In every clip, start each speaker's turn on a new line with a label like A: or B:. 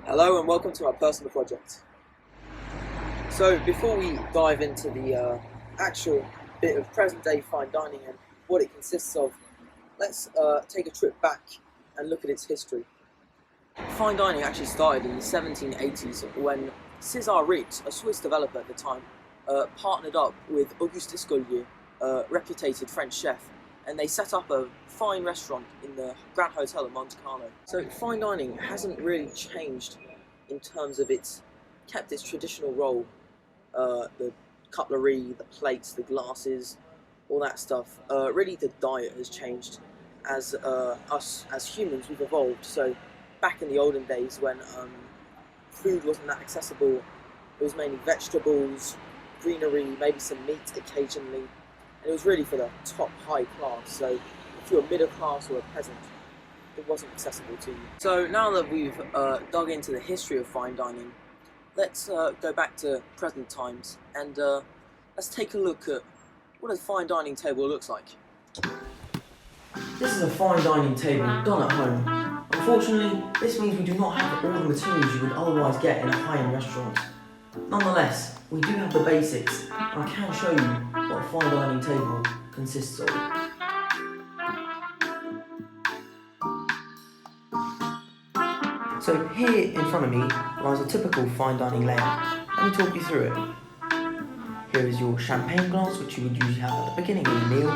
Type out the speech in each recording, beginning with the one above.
A: Hello and welcome to my personal project. So before we dive into the actual bit of present day fine dining and what it consists of, let's take a trip back and look at its history. Fine dining actually started in the 1780s when César Ritz, a Swiss developer at the time, partnered up with Auguste Escolier, a reputed French chef, and they set up a fine restaurant in the Grand Hotel of Monte Carlo. So fine dining hasn't really changed in terms of kept its traditional role, the cutlery, the plates, the glasses, all that stuff. Really the diet has changed as us as humans, we've evolved. So back in the olden days when food wasn't that accessible, it was mainly vegetables, greenery, maybe some meat occasionally, and it was really for the top high class. So if you're middle class or a peasant, it wasn't accessible to you. So now that we've dug into the history of fine dining, let's go back to present times and let's take a look at what a fine dining table looks like. This is a fine dining table done at home. Unfortunately, this means we do not have all the materials you would otherwise get in a high-end restaurant. Nonetheless, we do have the basics, and I can show you what a fine dining table consists of. So here in front of me lies a typical fine dining layout. Let me talk you through it. Here is your champagne glass, which you would usually have at the beginning of your meal.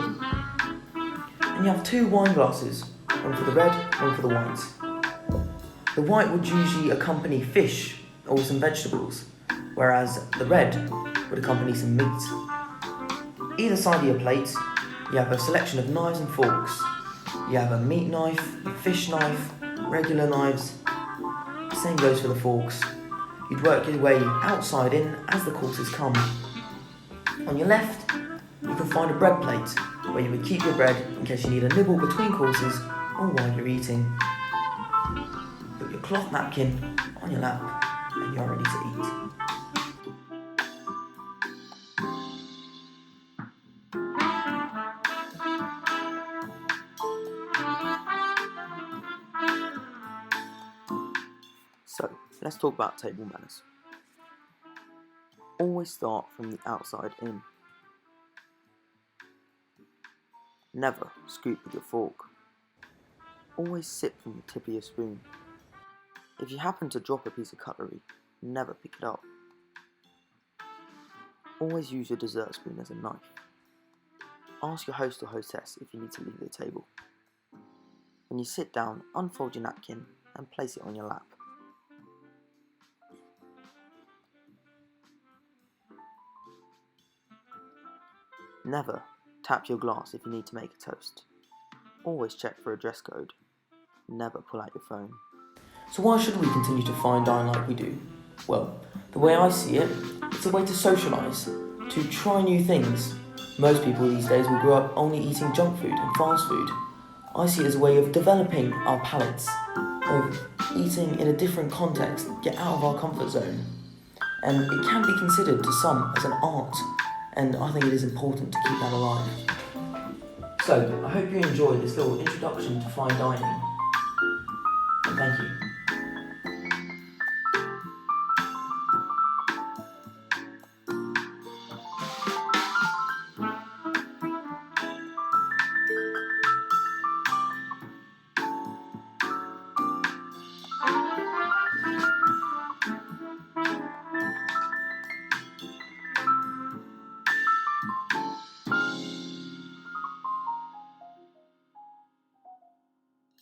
A: And you have two wine glasses, one for the red, one for the white. The white would usually accompany fish or some vegetables, whereas the red would accompany some meat. Either side of your plate, you have a selection of knives and forks. You have a meat knife, a fish knife, regular knives. Same goes for the forks. You'd work your way outside in as the courses come. On your left, you can find a bread plate where you would keep your bread in case you need a nibble between courses or while you're eating. Put your cloth napkin on your lap and you're ready to eat. So, let's talk about table manners. Always start from the outside in. Never scoop with your fork. Always sip from the tip of your spoon. If you happen to drop a piece of cutlery, never pick it up. Always use your dessert spoon as a knife. Ask your host or hostess if you need to leave the table. When you sit down, unfold your napkin and place it on your lap. Never tap your glass if you need to make a toast. Always check for a dress code. Never pull out your phone. So why should we continue to fine dine like we do? Well, the way I see it, it's a way to socialise, to try new things. Most people these days will grow up only eating junk food and fast food. I see it as a way of developing our palates, of eating in a different context, get out of our comfort zone. And it can be considered to some as an art, and I think it is important to keep that alive. So, I hope you enjoyed this little introduction to fine dining, and thank you.